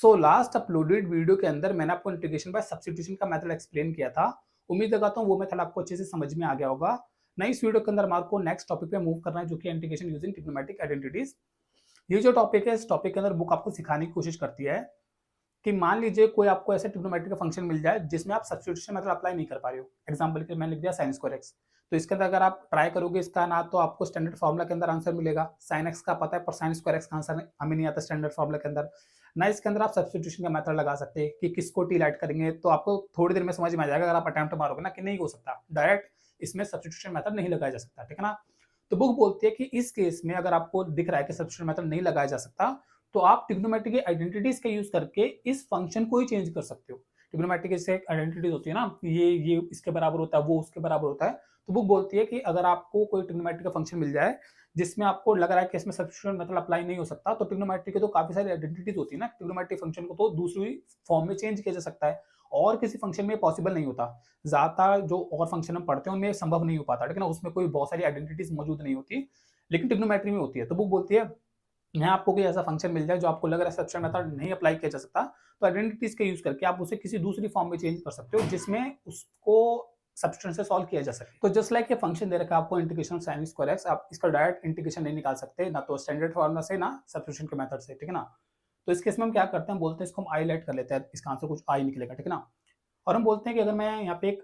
So last uploaded video के अंदर मैंने आपको इंटीग्रेशन बाय सब्स्टिट्यूशन का मेथड एक्सप्लेन किया था। उम्मीद लगाता हूँ वो मेथड आपको अच्छे से समझ में आ गया होगा। नई इस वीडियो के अंदर हमारे को नेक्स्ट टॉपिक पे मूव करना है, जो कि इंटीग्रेशन यूजिंग ट्रिग्नोमेट्रिक आइडेंटिटीज। ये जो टॉपिक है, इस टॉपिक के अंदर बुक आपको सिखाने की कोशिश करती है कि मान लीजिए कोई आपको ऐसे ट्रिग्नोमेट्री का फंक्शन मिल जाए जिसमें आप सब्स्टिट्यूशन मेथड अप्लाई नहीं कर पा रहे हो। एग्जांपल के लिए मैंने लिख दिया sin स्क्वायर x। तो इसके अंदर अगर आप ट्राई करोगे इसका, ना तो आपको स्टैंडर्ड फार्मूला के अंदर आंसर मिलेगा, sin x का पता है पर sin स्क्वायर x का आंसर हमें नहीं आता स्टैंडर्ड फार्मूला के अंदर। ना इसके अंदर आप सब्स्टिट्यूशन का मेथड लगा सकते हैं कि किसको टी लाइट करेंगे, तो आपको थोड़ी देर में समझ में आ जाएगा अगर आप अटेम्प्ट मारोगे ना कि नहीं हो सकता डायरेक्ट इसमें सब्स्टिट्यूशन मेथड नहीं लगाया जा सकता। ठीक है ना। तो बुक बोलती है कि इस केस में अगर आपको दिख रहा है कि सब्स्टिट्यूशन मेथड नहीं लगाया जा सकता, तो आप ट्रिग्नोमेट्री की आइडेंटिटीज का यूज करके इस फंक्शन को ही चेंज कर सकते हो। ट्रिग्नोमेट्री की जैसे आइडेंटिटीज होती है ना, ये इसके बराबर होता है, वो उसके बराबर होता है। तो बुक बोलती है कि अगर आपको कोई ट्रिग्नोमेट्री का फंक्शन मिल जाए जिसमें आपको लग रहा है कि इसमें सब्स्टिट्यूशन मेथड अप्लाई नहीं हो सकता, तो ट्रिग्नोमेट्री के तो काफी सारी आइडेंटिटीज होती है ना, ट्रिग्नोमेट्री फंक्शन को तो दूसरी फॉर्म में चेंज किया जा सकता है और किसी फंक्शन में पॉसिबल नहीं होता। ज्यादातर जो और फंक्शन हम पढ़ते हैं उनमें संभव नहीं हो पाता, ठीक है ना, उसमें कोई बहुत सारी आइडेंटिटीज मौजूद नहीं होती, लेकिन ट्रिग्नोमेट्री में होती है। तो बुक बोलती है यहाँ आपको कोई ऐसा फंक्शन मिल जाए जो आपको लग रहा है सब्स्टिट्यूशन मेथड नहीं अप्लाई किया जा सकता, तो आइडेंटिटीज का यूज करके आप उसे किसी दूसरी फॉर्म में चेंज कर सकते हो जिसमें उसको सब्स्टिट्यूशन से सॉल्व किया जा सके। तो जस्ट लाइक ये फंक्शन दे रखा है आपको integration of sin square x, आप इसका डायरेक्ट इंटीग्रेशन नहीं निकाल सकते, ना तो स्टैंडर्ड फार्मूला से ना सब्स्टिट्यूशन के मेथड से, ठीक है ना। तो इस केस में हम क्या करते हैं, बोलते हैं इसको हम हाईलाइट कर लेते हैं, इसका आंसर कुछ आई निकलेगा, ठीक है ना। और हम बोलते हैं कि अगर मैं यहाँ पे एक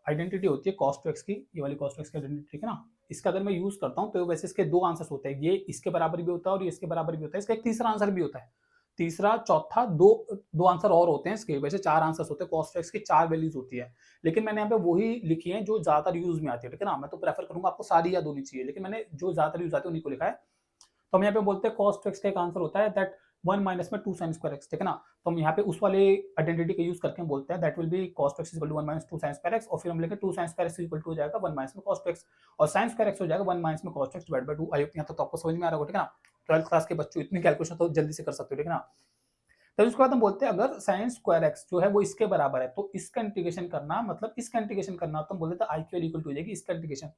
आइडेंटिटी होती है cos टू x की, ये वाली cos टू x की आइडेंटिटी, ठीक है ना, इसका अगर मैं यूज करता हूँ तो वैसे इसके दो आंसर्स होते हैं, ये इसके बराबर भी होता है और ये इसके बराबर भी होता है, इसका एक तीसरा आंसर भी होता है, तीसरा चौथा दो दो आंसर और होते हैं इसके, वैसे चार आंसर्स होते हैं, cos टू x की चार वैल्यूज होती है, लेकिन मैंने यहाँ पे वही लिखी है जो ज्यादातर यूज में आती है, ठीक है ना। मैं तो प्रेफर करूंगा आपको सारी याद होनी चाहिए, लेकिन मैंने जो ज्यादातर यूज आती है उन्हीं को लिखा है। तो हम यहाँ पे बोलते हैं cos टू x का एक आंसर होता है दैट 1 माइनस में 2 sin स्क्वायर x, ठीक है ना। तो हम यहाँ पे उस वाले आइडेंटिटी का यूज करके हम बोलते हैं that will be cos to x equal to 1 minus 2 sin square x, और फिर हम लेंगे 2 sin square x equal to हो जाएगा 1 माइनस में cos टू x, और sin स्क्वायर x हो जाएगा 1 माइनस में cos to x divide by 2। I hope यहाँ तक तो आपको समझ में आ रहा होगा, ठीक है ना। 12th क्लास के बच्चों इतनी कैलकुलेशन तो जल्दी से कर सकते हो, ठीक है ना। तब उसके बाद हम बोलते हैं अगर sin स्क्वायर x जो है वो इसके बराबर है, तो इसका इंटीग्रेशन करना, मतलब इसका इंटीग्रेशन करना, तो हम बोलते हैं i की वैल्यू इक्वल टू हो जाएगी इसका इंटीग्रेशन।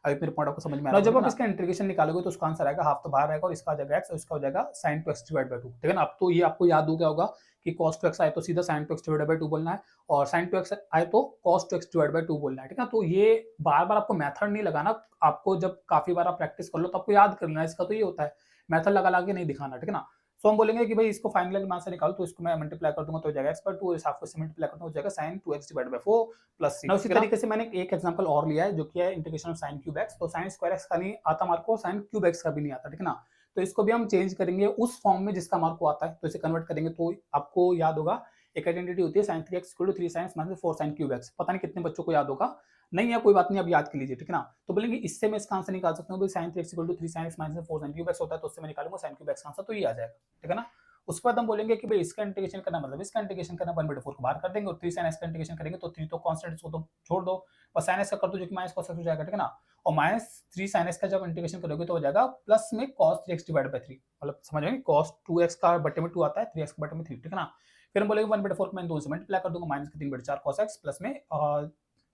अभी मेरे पॉइंट आपको समझ में आ रहा है। जब आप इसका इंटीग्रेशन निकालोगे तो उसका आंसर आएगा हाफ, तो बाहर आएगा और इसका आ जाएगा x और इसका हो जाएगा sin two x divide by 2, ठीक है ना। अब तो ये आपको याद हो गया होगा कि cos टू x आए तो सीधा sin two x divide by 2 बोलना है, और sin टू x आए तो cos to x divide by 2 बोलना है, ठीक है ना। तो ये बार-बार आपको मेथड नहीं लगाना, आपको जब काफी बार आप प्रैक्टिस कर लो तो आपको याद कर लेना, इसका तो ये होता है, मेथड लगा-लगा के नहीं दिखाना, ठीक है ना। सो हम बोलेंगे कि भाई इसको फाइनल अगर मैं आंसर निकालूं तो इसको मैं मल्टीप्लाई कर दूंगा तो हो जाएगा x by 2, और इस हाफ को इससे मल्टीप्लाई करता हूं हो जाएगा sin 2x divide by 4 plus 3। उसी तरीके से मैंने एक एग्जांपल और लिया है जो कि है integration of sin cube x। तो sin स्क्वायर x का नहीं आता हमारे को, sin क्यूब x का भी नहीं आता, ठीक है ना। तो इसको भी हम चेंज करेंगे उस फॉर्म में जिसका हमारे को आता है, तो इसे कन्वर्ट करेंगे। तो आपको याद होगा एक आइडेंटिटी होती है sin 3x equal to 3 sin minus 4 sin cube x, पता नहीं कितने बच्चों को याद होगा, नहीं है कोई बात नहीं, अब याद कर लीजिए, ठीक है ना। तो बोलेंगे इससे मैं इसका आंसर निकाल सकता हूँ, sin 3x equal to 3 sin minus 4 sin cube x होता है, तो उससे मैं निकालूंगा sin क्यूब x का आंसर, तो ये आ जाएगा, ठीक है ना। उसके बाद हम बोलेंगे कि भाई इसका इंटीग्रेशन करना मतलब इसका इंटीग्रेशन करना, 1/4 को बाहर कर देंगे और 3 sin x का इंटीग्रेशन करेंगे तो 3 तो कांस्टेंट, इसको तो छोड़ दो और sin x का कर दो जो कि माइनस cos x हो जाएगा, ठीक है ना। और माइनस 3 sin x का जब इंटीग्रेशन करोगे तो हो जाएगा प्लस में cos 3x डिवाइड बाय 3, मतलब समझ में, cos 2x का बटे में 2 आता है, 3x का बटे में 3, ठीक है ना। फिर हम बोलेंगे 1/4 को मैं 2 से मल्टीप्लाई कर दूंगा, माइनस का 3/4 cos x प्लस में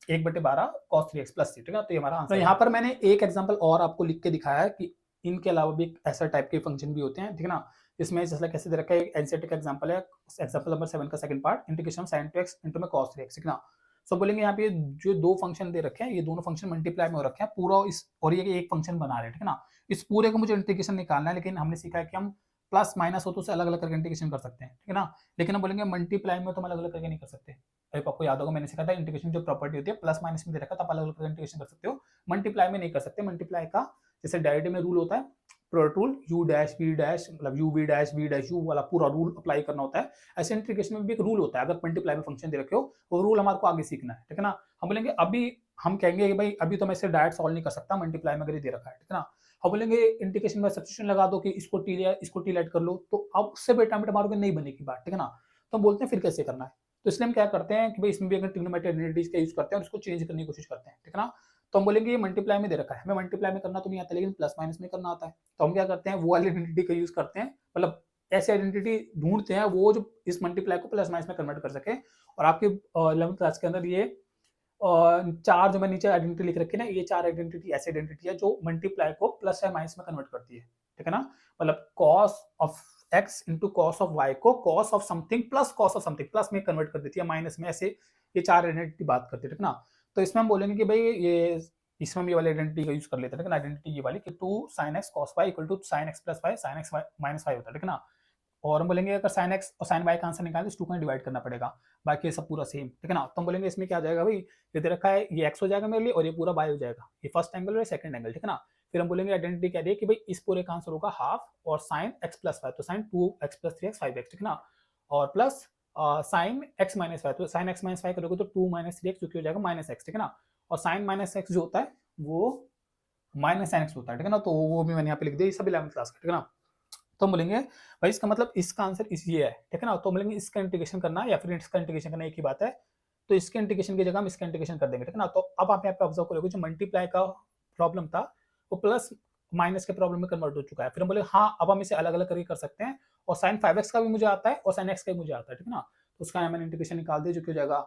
1/12 cos 3x प्लस 3, ठीक है ना। तो ये हमारा आंसर है। यहाँ पर मैंने एक एग्जांपल और आपको लिख के दिखाया है कि इनके अलावा भी एक ऐसा टाइप के फंक्शन भी होते हैं, ठीक है ना। इसमें जैसा कैसे दे रखा है, एनसीईआरटी का एग्जांपल है, एग्जांपल नंबर 7 का second part, integration of sin 2x into में cos 3x, ठीक है ना। सो बोलेंगे यहाँ पे जो दो फंक्शन दे रखे हैं, ये दोनों फंक्शन मल्टीप्लाई में हो रखे हैं पूरा इस, और ये एक फंक्शन बना रहे हैं, ठीक है ना। इस पूरे का मुझे इंटीग्रेशन निकालना है, लेकिन हमने सीखा है कि हम प्लस माइनस हो तो उसे अलग अलग करके इंटीग्रेशन कर सकते हैं, ठीक है ना। लेकिन हम बोलेंगे मल्टीप्लाई में तो हम अलग अलग करके नहीं कर सकते। आपको याद होगा मैंने सीखा था इंटीग्रेशन जो प्रॉपर्टी होती है प्लस माइनस में दे रखा था, आप अलग अलग करके इंटीग्रेशन कर सकते हो, मल्टीप्लाई में नहीं कर सकते। मल्टीप्लाई का जैसे डेरिवेटिव में रूल होता है, product rule, u dash v dash, मतलब u v dash v dash u वाला पूरा रूल अप्लाई करना होता है। ऐसे इंटीग्रेशन में भी एक रूल होता है, अगर मल्टीप्लाई में फंक्शन दे रखे हो वो रूल हमारे को आगे सीखना है, ठीक है ना। हम बोलेंगे अभी हम कहेंगे कि भाई अभी तो मैं इसे डायरेक्ट सॉल्व नहीं कर सकता, मल्टीप्लाई में अगर ये दे रखा है, ठीक है ना। हम बोलेंगे इंटीग्रेशन में सब्स्टिट्यूशन लगा दो कि इसको टी लिया इसको टी लाइट कर लो, तो अब उससे बेटा बेटा मारोगे नहीं बनेगी बात, ठीक है ना। तो हम बोलते हैं फिर कैसे करना है, तो इसलिए हम क्या करते हैं कि भाई इसमें भी अगर ट्रिग्नोमेट्रिक आइडेंटिटीज का यूज करते हैं और इसको चेंज करने की कोशिश करते हैं, ठीक है ना। तो हम बोलेंगे ये मल्टीप्लाई में दे रखा है, हमें मल्टीप्लाई में करना तो नहीं आता, लेकिन प्लस माइनस में करना आता है। तो हम क्या करते हैं वो वाली आइडेंटिटी का यूज करते हैं, मतलब ऐसी आइडेंटिटी ढूंढते हैं वो जो इस मल्टीप्लाई को प्लस माइनस में कन्वर्ट कर सके। और आपके 11th क्लास के अंदर ये चार जो मैं नीचे आइडेंटिटी लिख रखी है ना, ये चार आइडेंटिटी ऐसी आइडेंटिटी है जो मल्टीप्लाई को प्लस या माइनस में कन्वर्ट करती है, ठीक है ना। मतलब cos of x into cos of y को cos of something plus cos of something plus में कन्वर्ट कर देती है माइनस में, ऐसे ये चार आइडेंटिटी बात करते हैं, ठीक ना। तो इसमें हम बोलेंगे कि भाई ये इसमें हम ये वाली आइडेंटिटी का यूज कर लेते हैं, ठीक ना। आइडेंटिटी ये वाली कि 2 sin x cos y equal to sin x plus y sin x minus y होता है, ठीक ना। और हम बोलेंगे अगर sin x और sin y का आंसर निकालें तो इस 2 को डिवाइड करना पड़ेगा, बाकी ये सब पूरा सेम, ठीक है ना। तो हम बोलेंगे इसमें क्या आ जाएगा भाई, ये दे रखा है ये x हो जाएगा मेरे लिए और ये पूरा y हो जाएगा, ये फर्स्ट एंगल और सेकंड एंगल, ठीक है ना। फिर हम बोलेंगे आइडेंटिटी क्या दी है कि भाई इस पूरे का आंसर होगा हाफ और sin x प्लस y, तो sin 2x plus 3x 5x, ठीक है ना। और plus sin x minus y, तो sin x माइनस y करोगे तो 2 माइनस 3x जो कि हो जाएगा माइनस x, ठीक है ना। और sin माइनस x जो होता है वो माइनस sin x होता है, ठीक है ना। तो वो भी मैंने यहाँ पे लिख दिया, ये सब 11th क्लास का, ठीक है ना। तो हम बोलेंगे भाई इसका मतलब इसका आंसर इस ये है, ठीक है ना। तो हम बोलेंगे इसका इंटीग्रेशन करना या फिर इसका इंटीग्रेशन करना एक ही बात है, तो इसके इंटीग्रेशन की जगह हम इसका इंटीग्रेशन कर देंगे, ठीक है ना। तो अब आप यहाँ पे ऑब्जर्व करोगे जो मल्टीप्लाई का प्रॉब्लम था वो प्लस माइनस के प्रॉब्लम में कन्वर्ट हो चुका है। फिर हम बोले हाँ अब हम इसे अलग अलग करके कर सकते हैं, और साइन 5x का भी मुझे आता है और साइन x का भी मुझे आता है, ठीक है ना। तो उसका मैंने इंटीग्रेशन निकाल दिया जो कि हो जाएगा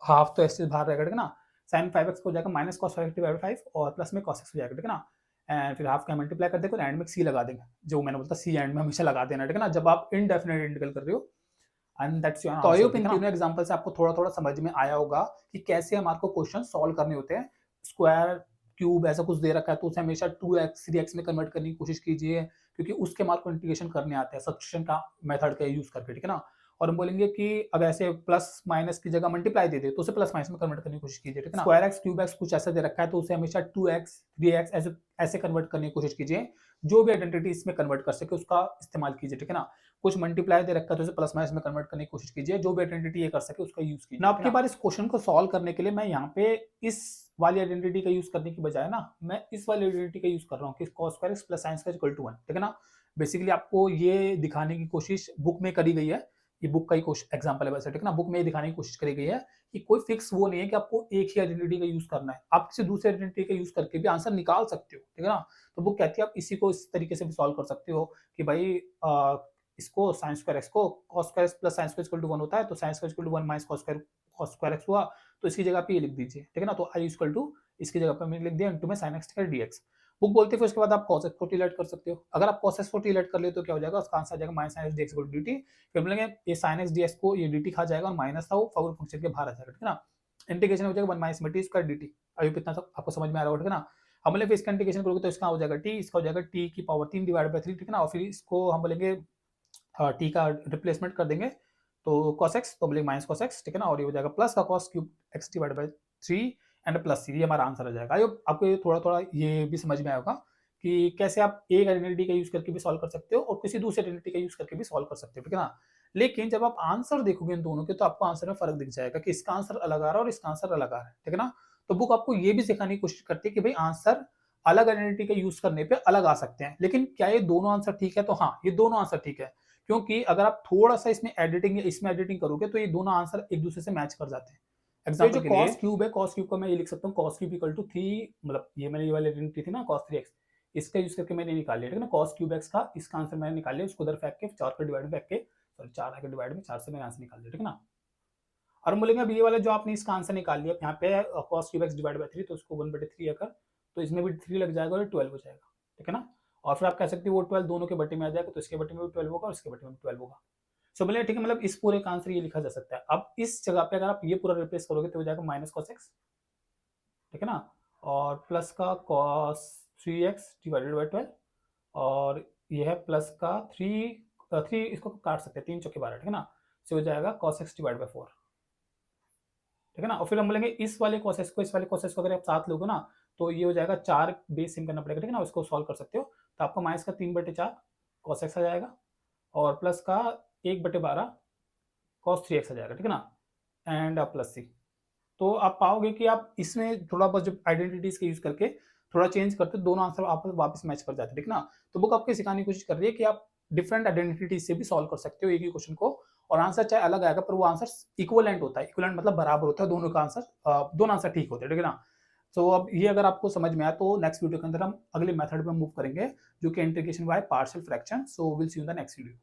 हाफ, तो ऐसे बाहर रहेगा, ठीक है ना। साइन 5x को हो जाएगा माइनस कॉस 5 डिवाइड 5 और प्लस में कॉस x हो जाएगा, ठीक है ना। एंड फिर हाफ का मल्टीप्लाई कर देंगे और एंड में सी लगा देंगे, जो मैंने बोलता सी एंड में हमेशा लगा देना, ठीक है ना, जब आप इनडेफिनेट इंटीग्रल कर रहे हो। And that's your answer. तो आई होप इन तीनों एग्जांपल से आपको थोड़ा थोड़ा समझ में आया होगा कि कैसे हमारे को क्वेश्चन सॉल्व करने होते हैं। स्क्वायर क्यूब ऐसा कुछ दे रखा है तो उसे हमेशा 2x 3x में कन्वर्ट करने की कोशिश कीजिए, क्योंकि उसके मार्क को इंटीग्रेशन करने आते हैं सब्स्टिट्यूशन का मेथड का यूज करके, ठीक है ना। और हम बोलेंगे कि अगर ऐसे प्लस माइनस की जगह मल्टीप्लाई दे दे तो उसे प्लस माइनस में कन्वर्ट करने की कोशिश कीजिए, ठीक है ना। स्क्वायर एक्स क्यूब एक्स कुछ ऐसा दे रखा है तो उसे हमेशा 2x 3x ऐसे कन्वर्ट करने की कोशिश कीजिए, जो भी आइडेंटिटी इसमें कन्वर्ट कर सके उसका इस्तेमाल कीजिए, ठीक है ना। कुछ मल्टीप्लाई दे रखा है तो उसे प्लस माइनस में कन्वर्ट करने की कोशिश कीजिए, जो भी आइडेंटिटी ये कर सके उसका यूज कीजिए। ना आपकी बार इस क्वेश्चन को सॉल्व करने के लिए मैं यहाँ पे इस वाली आइडेंटिटी का यूज करने की बजाय ना मैं इस वाली आइडेंटिटी का यूज कर रहा हूँ कि cos square plus sin square equal to 1, ठीक है ना। बेसिकली आपको ये दिखाने की कोशिश बुक में करी गई है, ये बुक का ही एग्जांपल है वैसे, ठीक है ना। बुक में ये दिखाने की कोशिश करी गई है कि कोई फिक्स वो नहीं है कि आपको एक ही आइडेंटिटी का यूज करना है, आप किसी दूसरे आइडेंटिटी का यूज करके भी आंसर निकाल सकते हो, ठीक है ना। तो बुक कहती है आप इसी को इस तरीके से भी सॉल्व कर सकते हो कि भाई इसको sin स्क्वायर x को cos square plus sin square equal to 1 होता है, तो sin square equal to 1 minus cos square x हुआ, तो इसकी जगह पे ये लिख दीजिए, ठीक है ना। तो i इक्वल टू इसकी जगह पे मैंने लिख दिया इनटू में sin x square dx। Book बोलती है फिर उसके बाद आप cos x को टीलेट कर सकते हो। अगर आप cos x को टीलेट कर ले तो क्या हो जाएगा, उसका आंसर आ जाएगा minus sin x dx equal to dt। फिर बोलेंगे ये sin x dx को ये dt खा जाएगा और माइनस था वो फॉरवर्ड फंक्शन के बाहर आ जाएगा, ठीक है ना। इंटीग्रेशन हो जाएगा 1 माइनस में t square dt। I hope इतना सब आपको समझ में आ रहा होगा, ठीक है ना। हम बोले फिर इसका इंटीग्रेशन करोगे तो इसका हो जाएगा t, इसका हो जाएगा t की पावर 3 डिवाइड बाय 3, ठीक है ना। और फिर इसको हम बोलेंगे टी का रिप्लेसमेंट कर देंगे तो cos x तो बोलेंगे माइनस cos x, ठीक है ना। और ये हो जाएगा प्लस का cos cube x divide by 3 and plus c, ये हमारा आंसर आ जाएगा। आपको ये थोड़ा थोड़ा ये भी समझ में आएगा कि कैसे आप एक आइडेंटिटी का यूज करके भी सॉल्व कर सकते हो और किसी दूसरे आइडेंटिटी का यूज करके भी सॉल्व कर सकते हो, ठीक है ना। लेकिन जब आप आंसर देखोगे इन दोनों के तो आपको आंसर में फर्क दिख जाएगा कि इसका आंसर अलग आ रहा है और इसका आंसर अलग आ रहा है, ठीक है ना। तो बुक आपको ये भी सिखाने की कोशिश करती है कि भाई आंसर अलग आइडेंटिटी का यूज करने पे अलग आ सकते हैं, लेकिन क्या ये दोनों आंसर ठीक है, तो हाँ ये दोनों आंसर ठीक है, क्योंकि अगर आप थोड़ा सा इसमें एडिटिंग या इसमें एडिटिंग करोगे तो ये दोनों आंसर एक दूसरे से मैच कर जाते हैं। एग्जांपल के लिए cos क्यूब है, cos क्यूब को मैं ये लिख सकता हूँ cos क्यूब इक्वल टू 3, मतलब ये मैंने ये वाली आइडेंटिटी थी ना cos 3x, इसका यूज करके मैंने निकाल लिया, ठीक है ना। cos क्यूब x का इसका आंसर मैंने निकाल लिया, उसको उधर फेंक के 4 पे डिवाइड फेंक के, सॉरी 4 आगे डिवाइड में 4 से मैंने आंसर निकाल लिया, ठीक है ना। और हम बोलेंगे अब ये वाला जो आपने इसका आंसर निकाल लिया यहाँ पे cos cube x divide by 3, तो उसको 1/3 अगर तो इसमें भी 3 लग जाएगा और 12 हो जाएगा, ठीक है ना। और फिर आप कह सकते हो वो 12 दोनों के बटे में आ जाएगा, तो इसके बटे में भी 12 होगा और इसके बटे में भी 12 होगा। सो बोले ठीक है, मतलब इस पूरे का आंसर ये लिखा जा सकता है। अब इस जगह पे अगर आप ये पूरा रिप्लेस करोगे तो हो जाएगा माइनस cos x, ठीक है ना, और प्लस का cos 3x डिवाइडेड बाय 12, और ये है प्लस का 3 इसको काट सकते हैं 3 चौके 12, ठीक है ना। से हो जाएगा cos x डिवाइड बाय 4, ठीक है ना। और फिर हम बोलेंगे इस वाले cos x को इस वाले cos x को अगर आप साथ लोगे ना तो ये हो जाएगा 4 बेस सिम करना पड़ेगा, ठीक है ना। इसको सॉल्व कर सकते हो तो आपको माइनस का 3/4 cos x आ जाएगा और प्लस का 1/12 cos 3x आ जाएगा, ठीक है ना, एंड प्लस सी। तो आप पाओगे कि आप इसमें थोड़ा बस जब आइडेंटिटीज के यूज करके थोड़ा चेंज करते हो दोनों आंसर आपस वापस मैच कर जाते हैं, ठीक ना। तो बुक आपको सिखाने की कोशिश कर रही है कि आप डिफरेंट आइडेंटिटी से भी सॉल्व कर सकते हो एक ही क्वेश्चन को, और आंसर चाहे अलग आएगा पर वो आंसर इक्वलेंट होता है। इक्वलेंट मतलब बराबर होता है, दोनों का आंसर दोनों आंसर ठीक होते हैं, ठीक है ना। तो अब ये अगर आपको समझ में आया तो नेक्स्ट वीडियो के अंदर हम अगले मेथड में मूव करेंगे जो कि integration by partial fraction. So will see you in the next video.